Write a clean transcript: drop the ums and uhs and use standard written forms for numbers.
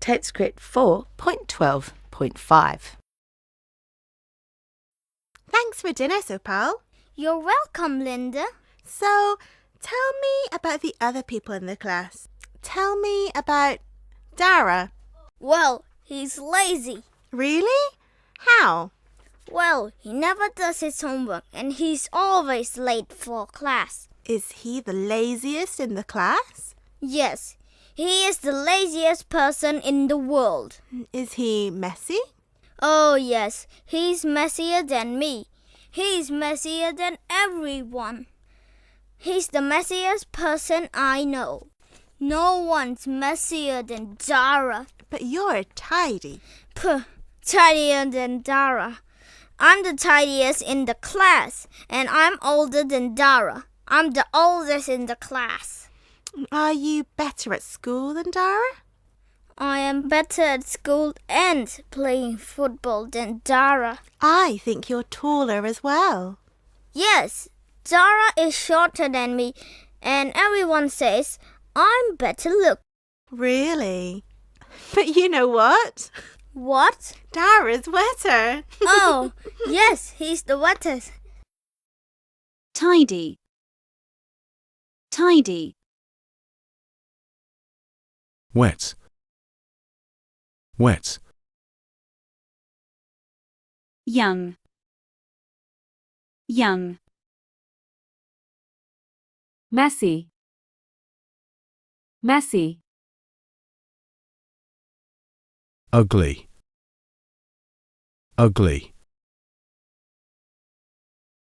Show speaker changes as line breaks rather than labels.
Tapescript 4.12.5.
Thanks for dinner, Sopal.
You're welcome, Linda.
So, tell me about the other people in the class. Tell me about Dara.
Well, he's lazy.
Really? How?
Well, he never does his homework and he's always late for class.
Is he the laziest in the class?
Yes, he is the laziest person in the world.
Is he messy?
Oh yes, he's messier than me. He's messier than everyone. He's the messiest person I know. No one's messier than Dara.
But you're tidy.
Puh, tidier than Dara. I'm the tidiest in the class, and I'm older than Dara. I'm the oldest in the class.
Are you better at school than Dara?
I am better at school and playing football than Dara.
I think you're taller as well.
Yes, Dara is shorter than me, and everyone says I'm better look.
Really? But you know what?
What?
Dara's wetter.
Oh, yes, he's the wettest.
Tidy. Tidy.
Wet. Wet.
Young. Young.
Messy. Messy.
Ugly. Ugly.